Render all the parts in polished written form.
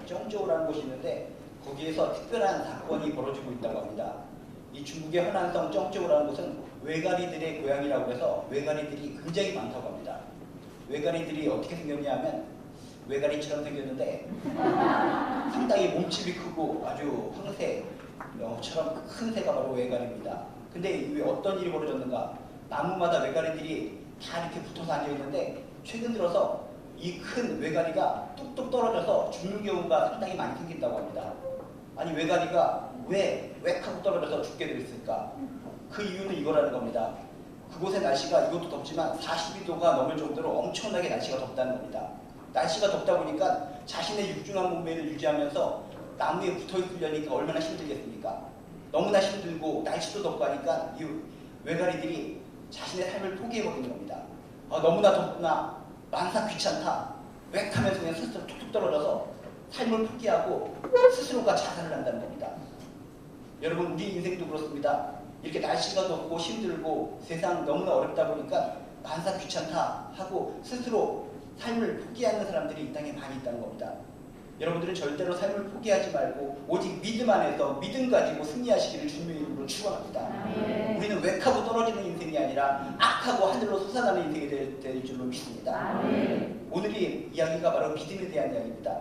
정저우라는 곳이 있는데 거기에서 특별한 사건이 벌어지고 있다고 합니다. 이 중국의 허난성 정저우라는 곳은 외가리들의 고향이라고 해서 외가리들이 굉장히 많다고 합니다. 외가리들이 어떻게 생겼냐 하면 외가리처럼 생겼는데 상당히 몸집이 크고 아주 황새처럼 큰 새가 바로 외가리입니다. 근데 왜 어떤 일이 벌어졌는가? 나무마다 외가리들이 다 이렇게 붙어서 앉아있는데 최근 들어서 이 큰 외가리가 뚝뚝 떨어져서 죽는 경우가 상당히 많이 생긴다고 합니다. 아니 외가리가 왜 하고 떨어져서 죽게 됐을까? 그 이유는 이거라는 겁니다. 그곳의 날씨가 이것도 덥지만 42도가 넘을 정도로 엄청나게 날씨가 덥다는 겁니다. 날씨가 덥다 보니까 자신의 육중한 몸매를 유지하면서 나무에 붙어있으려니까 얼마나 힘들겠습니까? 너무나 힘들고 날씨도 덥고 하니까 이 외가리들이 자신의 삶을 포기해버리는 겁니다. 너무나 덥구나, 만사 귀찮다, 웩 하면서 그냥 스스로 툭툭 떨어져서 삶을 포기하고 스스로가 자살을 한다는 겁니다. 여러분, 우리 인생도 그렇습니다. 이렇게 날씨가 덥고 힘들고 세상 너무나 어렵다 보니까 만사 귀찮다 하고 스스로 삶을 포기하는 사람들이 이 땅에 많이 있다는 겁니다. 여러분들은 절대로 삶을 포기하지 말고 오직 믿음 안에서 믿음 가지고 승리하시기를 주님의 이름으로 축원합니다. 우리는 웩하고 떨어지는 인생이 아니라 악하고 하늘로 솟아나는 인생이 될 줄로 믿습니다. 오늘의 이야기가 바로 믿음에 대한 이야기입니다.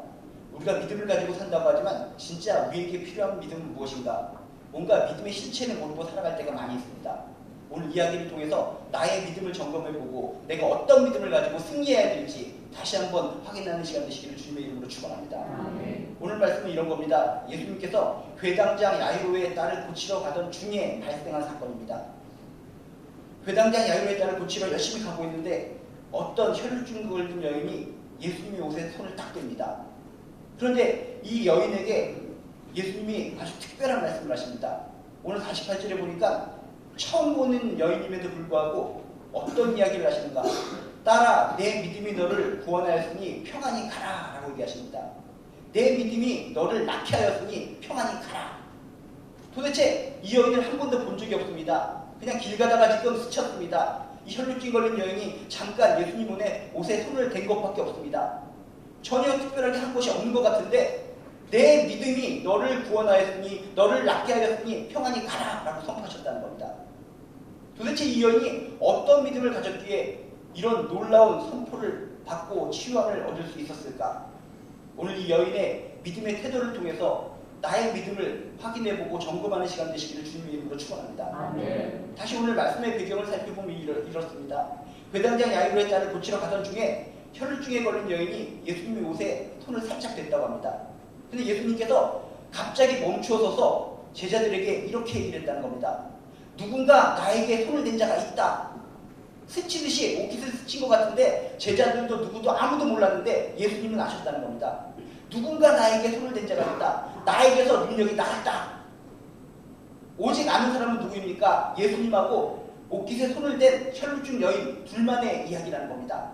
우리가 믿음을 가지고 산다고 하지만 진짜 우리에게 필요한 믿음은 무엇인가? 뭔가 믿음의 실체는 모르고 살아갈 때가 많이 있습니다. 오늘 이야기를 통해서 나의 믿음을 점검해보고 내가 어떤 믿음을 가지고 승리해야 될지 다시 한번 확인하는 시간 되시기를 주님의 이름으로 축원합니다. 오늘 말씀은 이런 겁니다. 예수님께서 회당장 야이로의 딸을 고치러 가던 중에 발생한 사건입니다. 회당장 야이로의 딸을 고치러 열심히 가고 있는데 어떤 혈루증 걸린 여인이 예수님의 옷에 손을 딱 댑니다. 그런데 이 여인에게 예수님이 아주 특별한 말씀을 하십니다. 오늘 48절에 보니까 처음 보는 여인임에도 불구하고 어떤 이야기를 하시는가? 딸아, 내 믿음이 너를 구원하였으니 평안히 가라 라고 얘기하십니다. 내 믿음이 너를 낫게 하였으니 평안히 가라. 도대체 이 여인을 한 번도 본 적이 없습니다. 그냥 길 가다가 지금 스쳤습니다. 이 혈루증 걸린 여인이 잠깐 예수님 옷에 손을 댄 것밖에 없습니다. 전혀 특별하게 한 것이 없는 것 같은데 내 믿음이 너를 구원하였으니 너를 낫게 하였으니 평안히 가라 라고 선포하셨다는 겁니다. 도대체 이 여인이 어떤 믿음을 가졌기에 이런 놀라운 선포를 받고 치유함을 얻을 수 있었을까? 오늘 이 여인의 믿음의 태도를 통해서 나의 믿음을 확인해보고 점검하는 시간 되시기를 주님의 이름으로 축원합니다. 다시 오늘 말씀의 배경을 살펴보면 이렇습니다. 회당장 야이로의 딸을 고치러 가던 중에 혈루증에 걸린 여인이 예수님의 옷에 손을 살짝 댔다고 합니다. 근데 예수님께서 갑자기 멈추어서서 제자들에게 이렇게 얘기를 했다는 겁니다. 누군가 나에게 손을 댄 자가 있다. 스치듯이 옷깃을 스친 것 같은데 제자들도 누구도 아무도 몰랐는데 예수님은 아셨다는 겁니다. 누군가 나에게 손을 댄 자가 있다. 나에게서 능력이 나갔다. 오직 아는 사람은 누구입니까? 예수님하고 옷깃에 손을 댄 혈루증 여인 둘만의 이야기라는 겁니다.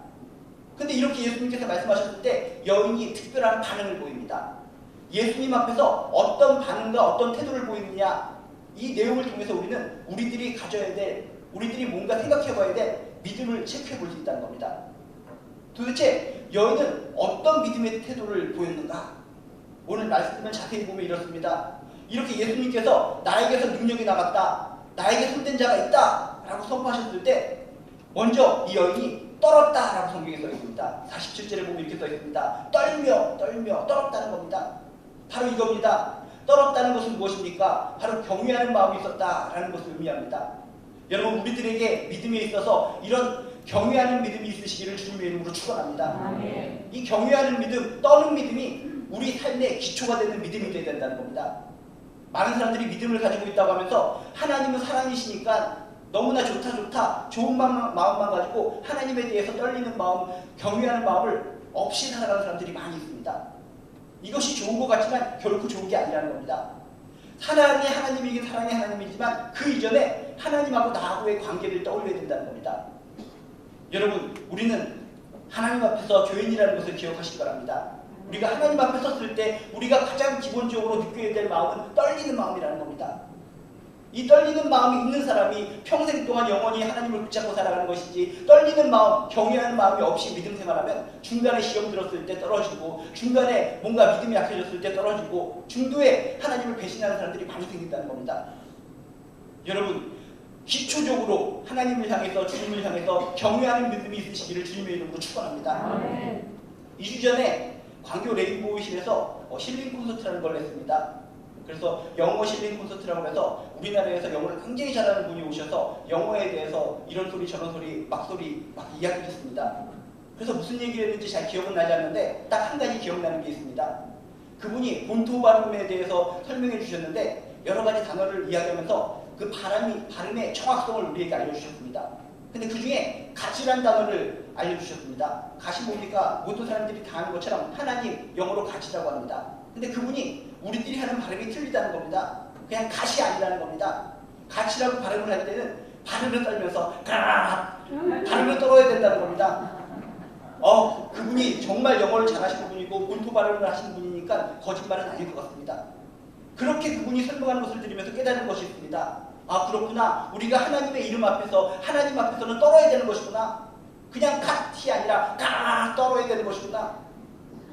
근데 이렇게 예수님께서 말씀하셨을 때 여인이 특별한 반응을 보입니다. 예수님 앞에서 어떤 반응과 어떤 태도를 보이느냐, 이 내용을 통해서 우리는 우리들이 가져야 될, 우리들이 뭔가 생각해봐야 될 믿음을 체크해 볼 수 있다는 겁니다. 도대체 여인은 어떤 믿음의 태도를 보였는가? 오늘 말씀을 자세히 보면 이렇습니다. 이렇게 예수님께서 나에게서 능력이 나갔다, 나에게 손댄 자가 있다 라고 선포하셨을 때 먼저 이 여인이 떨었다 라고 성경에 써 있습니다. 47절에 보면 이렇게 써 있습니다. 떨며 떨었다는 겁니다. 바로 이겁니다. 떨었다는 것은 무엇입니까? 바로 경외하는 마음이 있었다라는 것을 의미합니다. 여러분, 우리들에게 믿음에 있어서 이런 경외하는 믿음이 있으시기를 주님의 이름으로 축원합니다. 이 경외하는 믿음, 떠는 믿음이 우리 삶의 기초가 되는 믿음이 되어야 된다는 겁니다. 많은 사람들이 믿음을 가지고 있다고 하면서 하나님은 사랑이시니까 너무나 좋다 좋은 마음만 가지고 하나님에 대해서 떨리는 마음, 경외하는 마음을 없이 살아가는 사람들이 많이 있습니다. 이것이 좋은 것 같지만 결코 좋은 게 아니라는 겁니다. 사랑의 하나님이긴 사랑의 하나님이지만 그 이전에 하나님하고 나하고의 관계를 떠올려야 된다는 겁니다. 여러분, 우리는 하나님 앞에서 교인이라는 것을 기억하시기 바랍니다. 우리가 하나님 앞에 섰을 때 우리가 가장 기본적으로 느껴야 될 마음은 떨리는 마음이라는 겁니다. 이 떨리는 마음이 있는 사람이 평생 동안 영원히 하나님을 붙잡고 살아가는 것이지, 떨리는 마음, 경외하는 마음이 없이 믿음 생활하면 중간에 시험 들었을 때 떨어지고, 중간에 뭔가 믿음이 약해졌을 때 떨어지고, 중도에 하나님을 배신하는 사람들이 많이 생긴다는 겁니다. 여러분, 기초적으로 하나님을 향해서, 주님을 향해서 경외하는 믿음이 있으시기를 주님의 이름으로 축원합니다. 2주 전에 광교 레인보우실에서 힐링 콘서트라는 걸 했습니다. 그래서 영어 힐링 콘서트라고 해서 우리나라에서 영어를 굉장히 잘하는 분이 오셔서 영어에 대해서 이런 소리 저런 소리 막 이야기를 했습니다. 그래서 무슨 얘기를 했는지 잘 기억은 나지 않는데 딱 한 가지 기억나는 게 있습니다. 그분이 본토 발음에 대해서 설명해 주셨는데 여러 가지 단어를 이야기하면서 그 발음의 정확성을 우리에게 알려주셨습니다. 근데 그 중에 가시란 단어를 알려주셨습니다. 가시 뭡니까? 모든 사람들이 다 아는 것처럼 하나님, 영어로 가시라고 합니다. 근데 그분이 우리들이 하는 발음이 틀리다는 겁니다. 그냥 가시 아니라는 겁니다. 가시라고 발음을 할 때는 발음을 떨면서 발음을 떨어야 된다는 겁니다. 그분이 정말 영어를 잘하시는 분이고 본토 발음을 하시는 분이니까 거짓말은 아닐 것 같습니다. 그렇게 그분이 설명하는 것을 들으면서 깨달은 것이 있습니다. 그렇구나. 우리가 하나님의 이름 앞에서, 하나님 앞에서는 떨어야 되는 것이구나. 그냥 갓이 아니라 떨어야 되는 것이구나.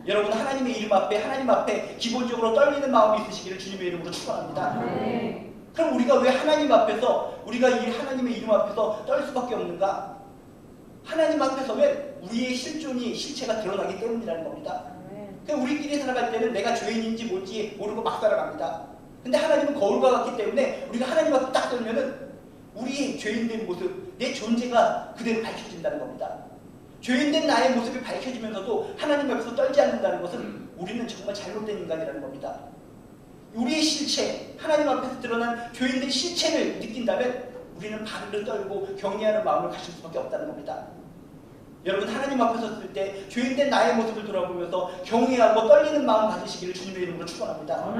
여러분, 하나님의 이름 앞에, 하나님 앞에 기본적으로 떨리는 마음이 있으시기를 주님의 이름으로 축원합니다. 그럼 우리가 왜 하나님 앞에서, 우리가 이 하나님의 이름 앞에서 떨 수밖에 없는가? 하나님 앞에 서면 우리의 실체가 드러나기 때문이라는 겁니다. 그러니까 우리끼리 살아갈 때는 내가 죄인인지 뭔지 모르고 막 살아갑니다. 근데 하나님은 거울과 같기 때문에 우리가 하나님 앞에 딱 서면은 우리의 죄인된 모습, 내 존재가 그대로 밝혀진다는 겁니다. 죄인된 나의 모습이 밝혀지면서도 하나님 앞에서 떨지 않는다는 것은 우리는 정말 잘못된 인간이라는 겁니다. 우리의 실체, 하나님 앞에서 드러난 죄인된 실체를 느낀다면 우리는 발을 떨고 경외하는 마음을 가질 수밖에 없다는 겁니다. 여러분, 하나님 앞에 섰을 때 죄인된 나의 모습을 돌아보면서 경외하고 떨리는 마음 가지시기를 주님의 이름으로 축원합니다.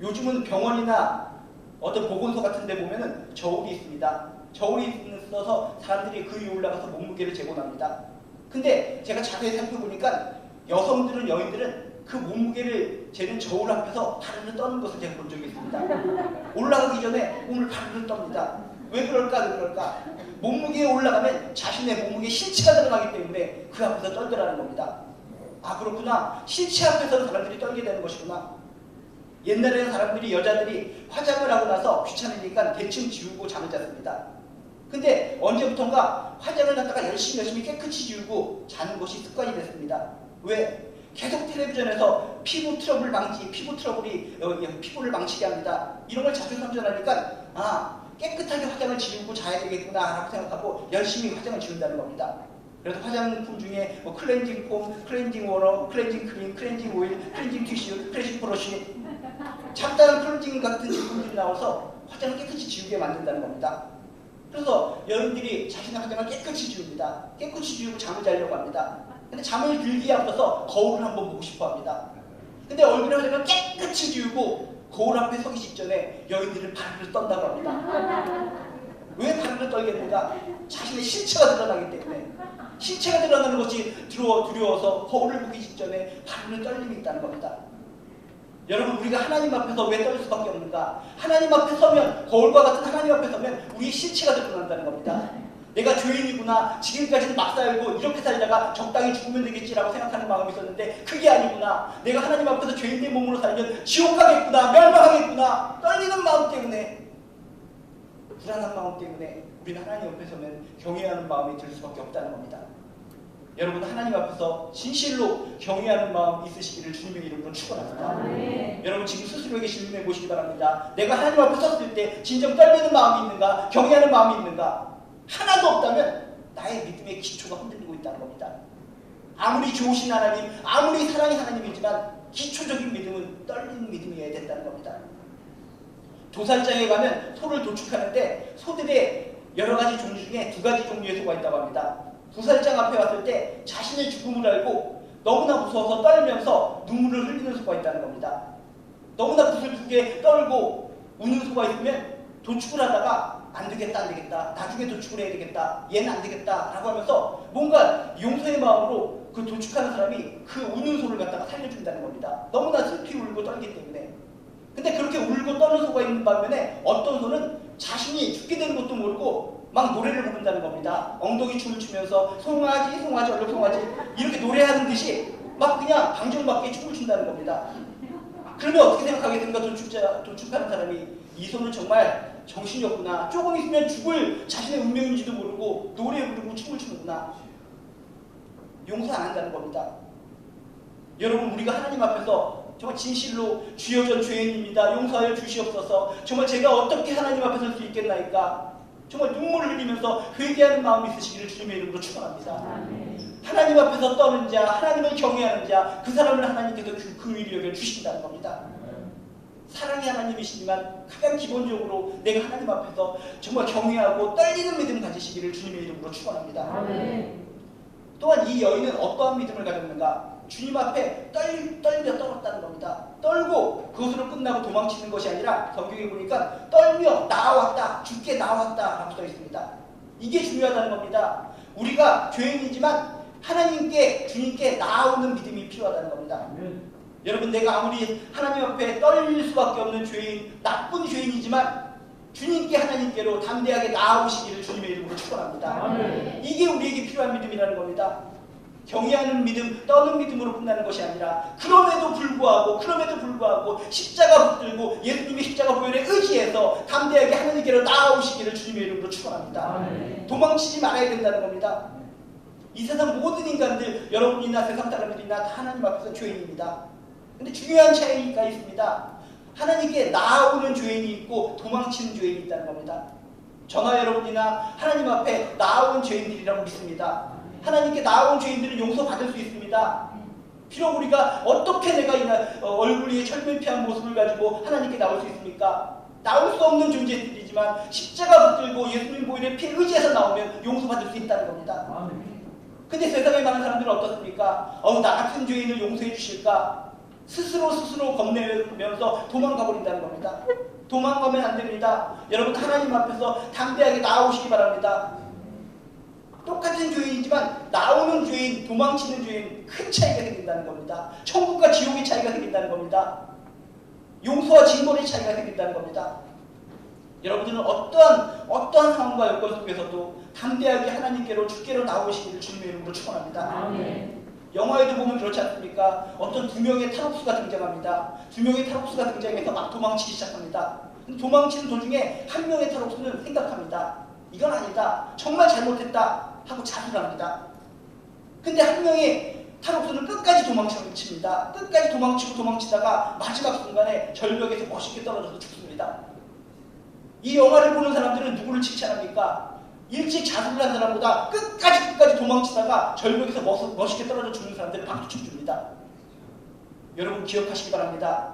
요즘은 병원이나 어떤 보건소 같은 데 보면은 저울이 있습니다. 저울이 있어서 사람들이 그 위에 올라가서 몸무게를 재고납니다. 근데 제가 자세히 살펴보니까 여인들은 그 몸무게를 재는 저울 앞에서 발을 떠는 것을 제가 본 적이 있습니다. 올라가기 전에 몸을 발을 떱니다. 왜 그럴까? 몸무게에 올라가면 자신의 몸무게 실체가 드러나기 때문에 그 앞에서 떨더라는 겁니다. 그렇구나. 실체 앞에서는 사람들이 떨게 되는 것이구나. 옛날에는 여자들이 화장을 하고 나서 귀찮으니까 대충 지우고 잠을 잤습니다. 근데 언제부턴가 화장을 갖다가 열심히 깨끗이 지우고 자는 것이 습관이 됐습니다. 왜? 계속 텔레비전에서 피부 트러블이 피부를 망치게 합니다. 이런 걸 자주 선전하니까 깨끗하게 화장을 지우고 자야 되겠구나 라고 생각하고 열심히 화장을 지운다는 겁니다. 그래서 화장품 중에 클렌징 폼, 클렌징 워너, 클렌징 크림, 클렌징 오일, 클렌징 티슈, 클렌징 브러쉬, 잡다한 클렌징 같은 제품들이 나와서 화장을 깨끗이 지우게 만든다는 겁니다. 그래서 여러분들이 자신의 화장을 깨끗이 지웁니다. 깨끗이 지우고 잠을 자려고 합니다. 근데 잠을 들기에 앞서서 거울을 한번 보고 싶어 합니다. 근데 얼굴에 화장을 깨끗이 지우고 거울 앞에 서기 직전에 여인들은 발을 떤다고 합니다. 왜 발을 떨겠는가? 자신의 실체가 드러나기 때문에. 실체가 드러나는 것이 두려워서 거울을 보기 직전에 발을 떨림이 있다는 겁니다. 여러분, 우리가 하나님 앞에서 왜 떨릴 수밖에 없는가? 하나님 앞에 서면, 거울과 같은 하나님 앞에 서면 우리의 실체가 드러난다는 겁니다. 내가 죄인이구나, 지금까지는 막 살고 이렇게 살다가 적당히 죽으면 되겠지라고 생각하는 마음이 있었는데 그게 아니구나. 내가 하나님 앞에서 죄인된 몸으로 살면 지옥 가겠구나, 멸망하겠구나. 떨리는 마음 때문에, 불안한 마음 때문에 우리는 하나님 앞에 서면 경외하는 마음이 들 수밖에 없다는 겁니다. 여러분, 하나님 앞에서 진실로 경외하는 마음 있으시기를 주님의 이름으로 축원합니다. 여러분, 지금 스스로에게 질문해 보시기 바랍니다. 내가 하나님 앞에 섰을 때 진정 떨리는 마음이 있는가? 경외하는 마음이 있는가? 하나도 없다면 나의 믿음의 기초가 흔들리고 있다는 겁니다. 아무리 좋으신 하나님, 아무리 사랑의 하나님이지만 기초적인 믿음은 떨리는 믿음이어야 된다는 겁니다. 도살장에 가면 소를 도축하는데 소들의 여러 가지 종류 중에 2가지 종류의 소가 있다고 합니다. 도살장 앞에 왔을 때 자신의 죽음을 알고 너무나 무서워서 떨면서 눈물을 흘리는 소가 있다는 겁니다. 너무나 부슬프게 떨고 우는 소가 있으면 도축을 하다가 안 되겠다, 나중에 도축을 해야 되겠다, 얘는 안 되겠다 라고 하면서 뭔가 용서의 마음으로 그 도축하는 사람이 그 우는 소를 갖다가 살려준다는 겁니다. 너무나 슬피 울고 떨기 때문에. 근데 그렇게 울고 떠는 소가 있는 반면에 어떤 소는 자신이 죽게 되는 것도 모르고 막 노래를 부른다는 겁니다. 엉덩이 춤을 추면서 송아지 송아지 얼른 송아지 이렇게 노래하는 듯이 막 그냥 방정맞게 춤을 춘다는 겁니다. 그러면 어떻게 생각하겠습니까? 도축하는 사람이 이 소는 정말 정신이 없구나. 조금 있으면 죽을 자신의 운명인지도 모르고 노래 부르고 춤을 추는구나. 용서 안 한다는 겁니다. 여러분, 우리가 하나님 앞에서 정말 진실로 주여 전 죄인입니다. 용서하여 주시옵소서. 정말 제가 어떻게 하나님 앞에 설 수 있겠나이까. 정말 눈물을 흘리면서 회개하는 마음이 있으시기를 주님의 이름으로 축원합니다. 하나님 앞에서 떠는 자, 하나님을 경외하는 자, 그 사람을 하나님께서 그 위를 여겨 주신다는 겁니다. 사랑의 하나님이시지만 가장 기본적으로 내가 하나님 앞에서 정말 경외하고 떨리는 믿음 가지시기를 주님의 이름으로 축원합니다. 또한 이 여인은 어떠한 믿음을 가졌는가? 주님 앞에 떨며 떨었다는 겁니다. 떨고 그것으로 끝나고 도망치는 것이 아니라 성경에 보니까 떨며 나왔다, 주께 나왔다 라고 써 있습니다. 이게 중요하다는 겁니다. 우리가 죄인이지만 하나님께, 주님께 나오는 믿음이 필요하다는 겁니다. 여러분, 내가 아무리 하나님 앞에 떨릴 수밖에 없는 죄인, 나쁜 죄인이지만 주님께, 하나님께로 담대하게 나아오시기를 주님의 이름으로 축원합니다. 이게 우리에게 필요한 믿음이라는 겁니다. 경외하는 믿음, 떠는 믿음으로 끝나는 것이 아니라 그럼에도 불구하고 십자가 붙들고 예수님의 십자가 보혈에 의지해서 담대하게 하나님께로 나아오시기를 주님의 이름으로 축원합니다. 도망치지 말아야 된다는 겁니다. 이 세상 모든 인간들, 여러분이나 세상 사람들이나 다 하나님 앞에서 죄인입니다. 근데 중요한 차이가 있습니다. 하나님께 나아오는 죄인이 있고 도망치는 죄인이 있다는 겁니다. 저나 여러분이나 하나님 앞에 나아온 죄인들이라고 믿습니다. 하나님께 나아온 죄인들은 용서받을 수 있습니다. 비록 우리가 어떻게 내가 얼굴이 철면피한 모습을 가지고 하나님께 나올 수 있습니까? 나올 수 없는 존재들이지만 십자가 붙들고 예수님 보혈의 피에 의지해서 나오면 용서받을 수 있다는 겁니다. 근데 세상에 많은 사람들은 어떻습니까? 나 같은 죄인을 용서해 주실까? 스스로 겁내면서 도망가 버린다는 겁니다. 도망가면 안 됩니다. 여러분, 하나님 앞에서 담대하게 나오시기 바랍니다. 똑같은 죄인이지만 나오는 죄인, 도망치는 죄인, 큰 차이가 생긴다는 겁니다. 천국과 지옥의 차이가 생긴다는 겁니다. 용서와 징벌의 차이가 생긴다는 겁니다. 여러분들은 어떠한 상황과 여건 속에서도 담대하게 하나님께로, 주께로 나오시기를 주님의 이름으로 축원합니다. 영화에도 보면 그렇지 않습니까? 어떤 두 명의 탈옥수가 등장합니다. 두 명의 탈옥수가 등장해서 막 도망치기 시작합니다. 도망치는 도중에 한 명의 탈옥수는 생각합니다. 이건 아니다. 정말 잘못했다 하고 자수합니다. 근데 한 명의 탈옥수는 끝까지 도망칩니다. 끝까지 도망치다가 마지막 순간에 절벽에서 멋있게 떨어져서 죽습니다. 이 영화를 보는 사람들은 누구를 칭찬합니까? 일찍 자수를 한 사람보다 끝까지 도망치다가 절벽에서 멋있게 떨어져 죽는 사람들을 박수 줍니다. 여러분, 기억하시기 바랍니다.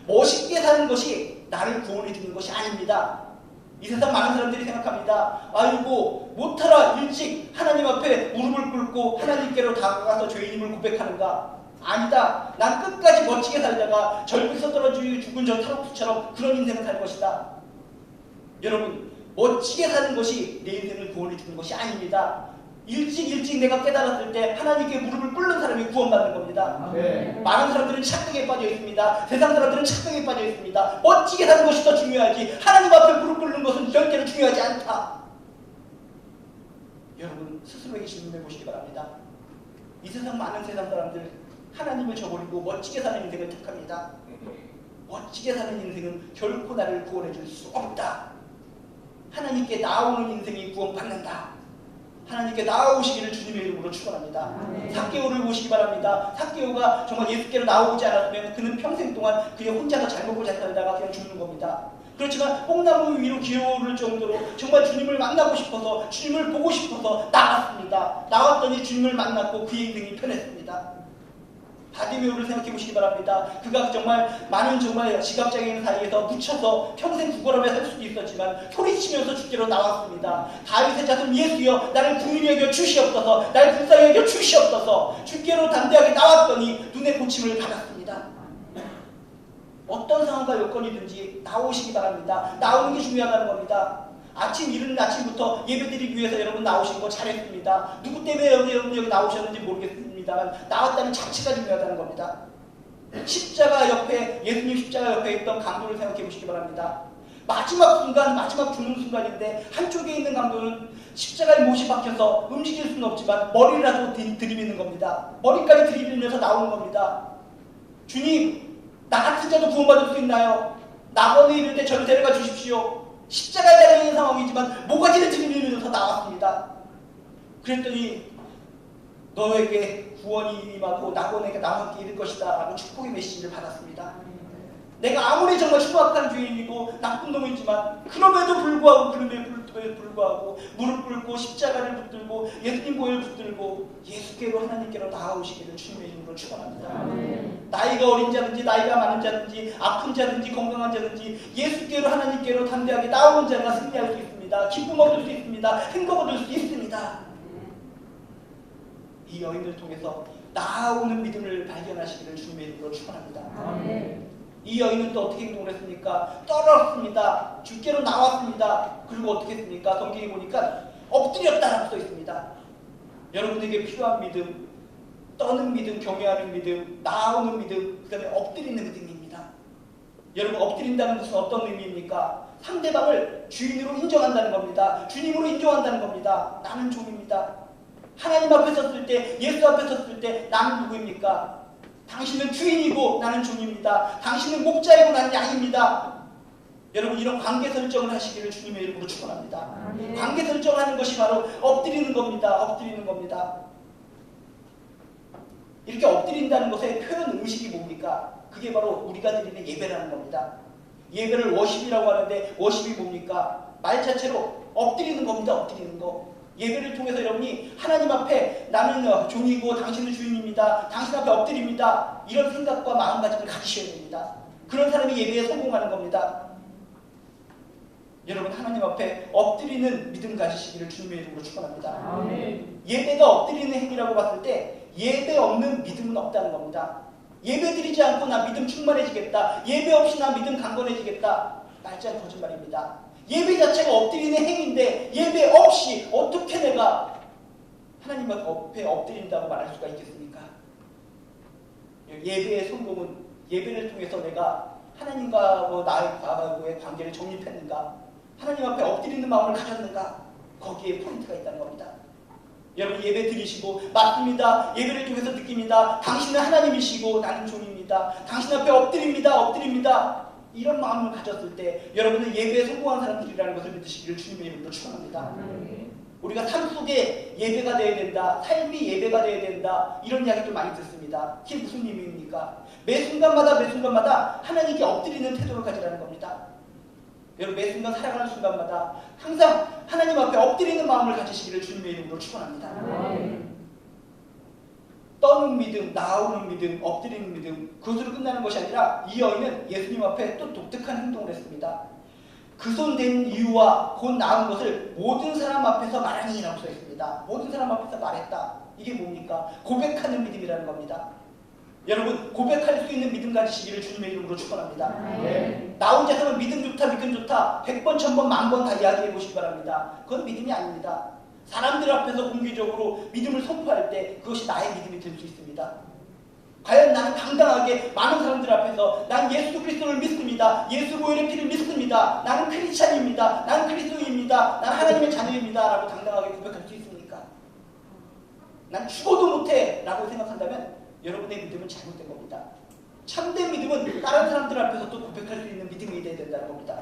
멋있게 사는 것이 나를 구원해 주는 것이 아닙니다. 이 세상 많은 사람들이 생각합니다. 아이고, 못하라 일찍 하나님 앞에 무릎을 꿇고 하나님께로 다가가서 죄인임을 고백하는가? 아니다. 난 끝까지 멋지게 살다가 절벽에서 떨어지고 죽은 저 탈옥수처럼 그런 인생을 살 것이다. 여러분, 멋지게 사는 것이 내 인생을 구원해 주는 것이 아닙니다. 일찍 내가 깨달았을 때 하나님께 무릎을 꿇는 사람이 구원받는 겁니다. 많은 사람들은 착각에 빠져 있습니다. 세상 사람들은 착각에 빠져 있습니다. 멋지게 사는 것이 더 중요하지 하나님 앞에 무릎 꿇는 것은 절대로 중요하지 않다. 여러분, 스스로에게 질문해 보시기 바랍니다. 이 세상 많은 세상 사람들 하나님을 저버리고 멋지게 사는 인생을 택합니다. 멋지게 사는 인생은 결코 나를 구원해 줄 수 없다. 하나님께 나오는 인생이 구원받는다. 하나님께 나아오시기를 주님의 이름으로 축원합니다. 삭개오를 보시기 바랍니다. 삭개오가 정말 예수께로 나오지 않았으면 그는 평생 동안 그냥 혼자서 잘 먹고 잘 살다가 그냥 죽는 겁니다. 그렇지만 뽕나무 위로 기어오를 정도로 정말 주님을 만나고 싶어서, 주님을 보고 싶어서 나왔습니다. 나왔더니 주님을 만났고 그의 인생이 편했습니다. 바디메오를 생각해 보시기 바랍니다. 그가 정말 많은 지각장애인 사이에서 묻혀서 평생 구걸하며 살 수도 있었지만 소리치면서 주께로 나왔습니다. 다윗의 자손 예수여, 나를 궁일히 여겨 주시옵소서, 나를 불쌍히 여겨 주시옵소서. 주께로 담대하게 나왔더니 눈의 고침을 받았습니다. 어떤 상황과 여건이든지 나오시기 바랍니다. 나오는 게 중요하다는 겁니다. 이른 아침부터 예배드리기 위해서 여러분 나오신 거 잘했습니다. 누구 때문에 여러분 여기 나오셨는지 모르겠습니다만 나왔다는 자체가 중요하다는 겁니다. 십자가 옆에, 예수님 십자가 옆에 있던 강도를 생각해 보시기 바랍니다. 마지막 순간, 마지막 죽는 순간인데 한쪽에 있는 강도는 십자가에 못이 박혀서 움직일 수는 없지만 머리라도 들이미는 겁니다. 머리까지 들이밀면서 나오는 겁니다. 주님, 나 같은 자도 구원받을 수 있나요? 낙원에 이를 때 저를 데려가 주십시오. 십자가에 달려있는 상황이지만 모가지를 들이밀면서 나왔습니다. 그랬더니 너에게 구원이 임하고 낙원에게 나와 함께 이를 것이다 라고 축복의 메시지를 받았습니다. 내가 아무리 정말 흉악한 죄인이고 나쁜 놈이지만 그럼에도 불구하고 무릎 꿇고 십자가를 붙들고 예수님 보혈 붙들고 예수께로 하나님께로 나아오시기를 주님의 이름으로 축원합니다. 나이가 어린 자든지 나이가 많은 자든지 아픈 자든지 건강한 자든지 예수께로 하나님께로 담대하게 나오는 자가 승리할 수 있습니다. 기쁨 얻을 수 있습니다. 행복 얻을 수 있습니다. 이 여인을 통해서 나아오는 믿음을 발견하시기를 주님의 이름으로 축원합니다. 이 여인은 또 어떻게 행동을 했습니까? 떨었습니다. 주께로 나왔습니다. 그리고 어떻게 했습니까? 성경에 보니까 엎드렸다라고 써 있습니다. 여러분에게 필요한 믿음, 떠는 믿음, 경외하는 믿음, 나아오는 믿음, 그 다음에 엎드리는 믿음입니다. 여러분, 엎드린다는 것은 어떤 의미입니까? 상대방을 주인으로 인정한다는 겁니다. 주님으로 인정한다는 겁니다. 나는 종입니다. 하나님 앞에 섰을 때, 예수 앞에 섰을 때 나는 누구입니까? 당신은 주인이고 나는 종입니다. 당신은 목자이고 나는 양입니다. 여러분, 이런 관계 설정을 하시기를 주님의 이름으로 축원합니다. 관계 설정하는 것이 바로 엎드리는 겁니다. 엎드리는 겁니다. 이렇게 엎드린다는 것의 표현 의식이 뭡니까? 그게 바로 우리가 드리는 예배라는 겁니다. 예배를 워십이라고 하는데 워십이 뭡니까? 말 자체로 엎드리는 겁니다. 엎드리는 거. 예배를 통해서 여러분이 하나님 앞에 나는 종이고 당신은 주인입니다. 당신 앞에 엎드립니다. 이런 생각과 마음가짐을 가지셔야 됩니다. 그런 사람이 예배에 성공하는 겁니다. 여러분, 하나님 앞에 엎드리는 믿음 가지시기를 주님의 이름으로 축원합니다. 예배가 엎드리는 행위라고 봤을 때 예배 없는 믿음은 없다는 겁니다. 예배 드리지 않고 나 믿음 충만해지겠다. 예배 없이 나 믿음 강건해지겠다. 말짱 거짓말입니다. 예배 자체가 엎드리는 행위인데 예배 없이 어떻게 내가 하나님 앞에 엎드린다고 말할 수가 있겠습니까? 예배의 성공은 예배를 통해서 내가 하나님과 나의 관계를 정립했는가, 하나님 앞에 엎드리는 마음을 가졌는가, 거기에 포인트가 있다는 겁니다. 여러분, 예배 드리시고 맞습니다. 예배를 통해서 느낍니다. 당신은 하나님이시고 나는 종입니다. 당신 앞에 엎드립니다. 이런 마음을 가졌을 때 여러분은 예배에 성공한 사람들이라는 것을 믿으시기를 주님의 이름으로 축원합니다. 우리가 삶 속에 예배가 되어야 된다, 삶이 예배가 되어야 된다, 이런 이야기도 많이 듣습니다. 그게 무슨 의미입니까? 매 순간마다 하나님께 엎드리는 태도를 가지라는 겁니다. 여러분, 매 순간 살아가는 순간마다 항상 하나님 앞에 엎드리는 마음을 가지시기를 주님의 이름으로 축원합니다. 떠는 믿음, 나아오는 믿음, 엎드리는 믿음, 그것으로 끝나는 것이 아니라 이 여인은 예수님 앞에 또 독특한 행동을 했습니다. 그 손 댄 이유와 곧 나은 것을 모든 사람 앞에서 말하니라고 써 있습니다. 모든 사람 앞에서 말했다. 이게 뭡니까? 고백하는 믿음이라는 겁니다. 여러분, 고백할 수 있는 믿음 가지시기를 주님의 이름으로 축원합니다. 나 혼자서는 믿음 좋다 100번, 1000번, 10,000번 다 이야기해 보시기 바랍니다. 그건 믿음이 아닙니다. 사람들 앞에서 공개적으로 믿음을 선포할 때 그것이 나의 믿음이 될 수 있습니다. 과연 나는 당당하게 많은 사람들 앞에서 난 예수 그리스도를 믿습니다. 예수 보혈의 피를 믿습니다. 나는 크리스찬입니다. 나는 그리스도인입니다. 난 하나님의 자녀입니다. 라고 당당하게 고백할 수 있습니까? 난 죽어도 못해 라고 생각한다면 여러분의 믿음은 잘못된 겁니다. 참된 믿음은 다른 사람들 앞에서도 고백할 수 있는 믿음이 되어야 된다는 겁니다.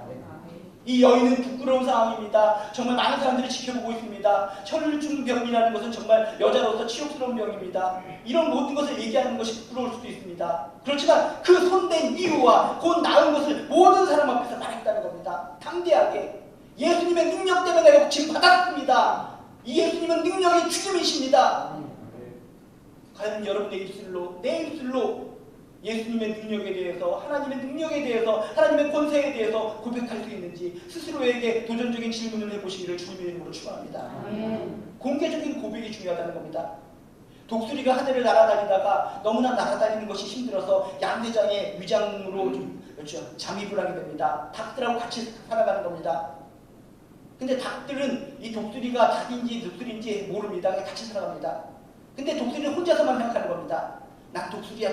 이 여인은 부끄러운 상황입니다. 정말 많은 사람들이 지켜보고 있습니다. 혈중 병이라는 것은 정말 여자로서 치욕스러운 병입니다. 이런 모든 것을 얘기하는 것이 부끄러울 수도 있습니다. 그렇지만 그 손댄 이유와 곧 나은 것을 모든 사람 앞에서 말했다는 겁니다. 담대하게 예수님의 능력 때문에 내가 지금 받았습니다. 이 예수님은 능력이 주님이십니다. 과연 여러분의 입술로, 내 입술로 예수님의 능력에 대해서, 하나님의 능력에 대해서, 하나님의 권세에 대해서 고백할 수 있는지 스스로에게 도전적인 질문을 해보시기를 주님의 이름으로 축원합니다. 공개적인 고백이 중요하다는 겁니다. 독수리가 하늘을 날아다니다가 너무나 날아다니는 것이 힘들어서 양대장의 위장으로 잠입을 하게 됩니다. 닭들하고 같이 살아가는 겁니다. 근데 닭들은 이 독수리가 닭인지 독수리인지 모릅니다. 같이 살아갑니다. 근데 독수리는 혼자서만 생각하는 겁니다. 난 독수리야.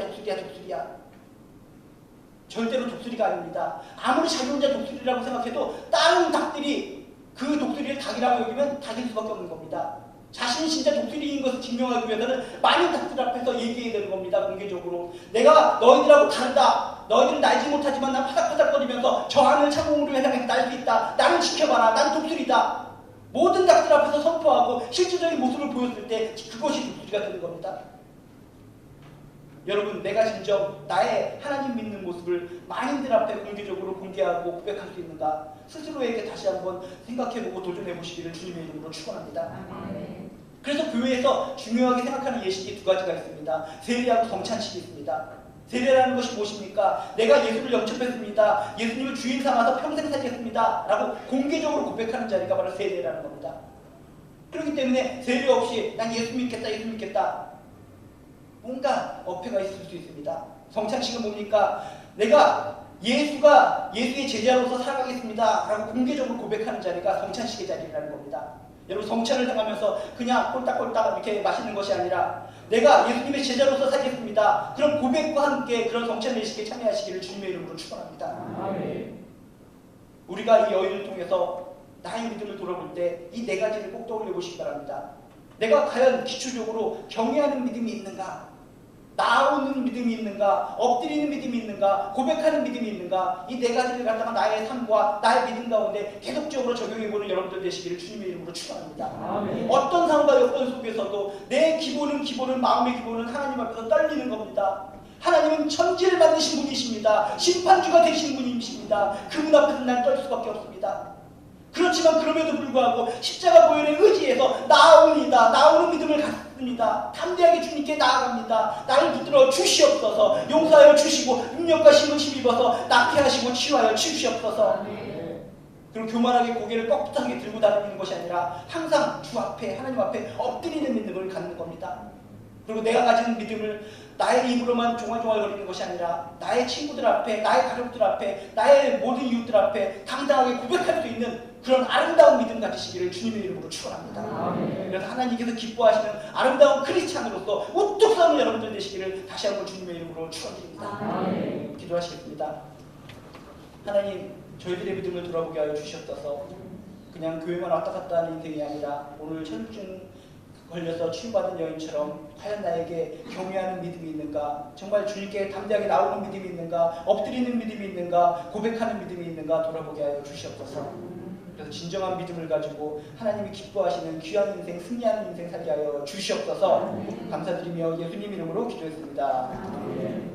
절대로 독수리가 아닙니다. 아무리 자기 혼자 독수리라고 생각해도 다른 닭들이 그 독수리를 닭이라고 여기면 닭일 수밖에 없는 겁니다. 자신이 진짜 독수리인 것을 증명하기 위해서는 많은 닭들 앞에서 얘기해야 되는 겁니다. 공개적으로. 내가 너희들하고 다르다. 너희들은 날지 못하지만 난 파닥파닥거리면서 저 하늘 창공으로 향해서 날 수 있다. 나를 지켜봐라. 난 독수리다. 모든 닭들 앞에서 선포하고 실질적인 모습을 보였을 때 그것이 독수리가 되는 겁니다. 여러분, 내가 진정 나의 하나님 믿는 모습을 만인들 앞에 공개적으로 공개하고 고백할 수 있는가? 스스로에게 다시 한번 생각해보고 도전해보시기를 주님의 이름으로 축원합니다. 그래서 교회에서 중요하게 생각하는 예식이 두 가지가 있습니다. 세례하고 성찬식이 있습니다. 세례라는 것이 무엇입니까? 내가 예수를 영접했습니다. 예수님을 주인 삼아서 평생 살겠습니다. 라고 공개적으로 고백하는 자리가 바로 세례라는 겁니다. 그렇기 때문에 세례 없이 난 예수 믿겠다, 예수 믿겠다. 뭔가 어폐가 있을 수 있습니다. 성찬식은 뭡니까? 내가 예수의 제자로서 살아가겠습니다. 라고 공개적으로 고백하는 자리가 성찬식의 자리라는 겁니다. 여러분, 성찬을 당하면서 그냥 꼴딱꼴딱 이렇게 마시는 것이 아니라 내가 예수님의 제자로서 살겠습니다. 그런 고백과 함께 그런 성찬 예식에 참여하시기를 주님의 이름으로 축원합니다. 우리가 이 여인을 통해서 나의 믿음을 돌아볼 때 이 네 가지를 꼭 떠올려 보시기 바랍니다. 내가 과연 기초적으로 경외하는 믿음이 있는가? 나오는 믿음이 있는가? 엎드리는 믿음이 있는가? 고백하는 믿음이 있는가? 이 네 가지를 갖다가 나의 삶과 나의 믿음 가운데 계속적으로 적용해보는 여러분들 되시기를 주님의 이름으로 축원합니다. 어떤 상황과 여건 속에서도 내 기본은 마음의 기본은 하나님 앞에서 떨리는 겁니다. 하나님은 천지를 만드신 분이십니다. 심판주가 되신 분이십니다. 그분 앞에서 난 떨 수밖에 없습니다. 그렇지만 그럼에도 불구하고 십자가 보혈에 의지해서 나오는 믿음을 갖습니다. 담대하게 주님께 나아갑니다. 나를 붙들어 주시옵소서. 용서하여 주시고 능력과 힘을 힘입어서 낫게 하시고 치유하여 주시옵소서. 그리고 교만하게 고개를 뻣뻣하게 들고 다니는 것이 아니라 항상 주 앞에 하나님 앞에 엎드리는 믿음을 갖는 겁니다. 그리고 내가 가진 믿음을 나의 입으로만 종알종알거리는 것이 아니라 나의 친구들 앞에, 나의 가족들 앞에, 나의 모든 이웃들 앞에 당당하게 고백할 수 있는 그런 아름다운 믿음 가지시기를 주님의 이름으로 축원합니다. 그래서 하나님께서 기뻐하시는 아름다운 크리스찬으로서 우뚝 서는 여러분들 되시기를 다시 한번 주님의 이름으로 축원드립니다. 기도하시겠습니다. 하나님, 저희들의 믿음을 돌아보게 하여 주시옵소서. 그냥 교회만 왔다 갔다 하는 인생이 아니라 오늘 혈증 걸려서 치유받은 여인처럼 과연 나에게 경외하는 믿음이 있는가? 정말 주님께 담대하게 나오는 믿음이 있는가? 엎드리는 믿음이 있는가? 고백하는 믿음이 있는가? 돌아보게 하여 주시옵소서. 그래서 진정한 믿음을 가지고 하나님이 기뻐하시는 귀한 인생, 승리하는 인생 살게 하여 주시옵소서. 감사드리며 예수님 이름으로 기도했습니다.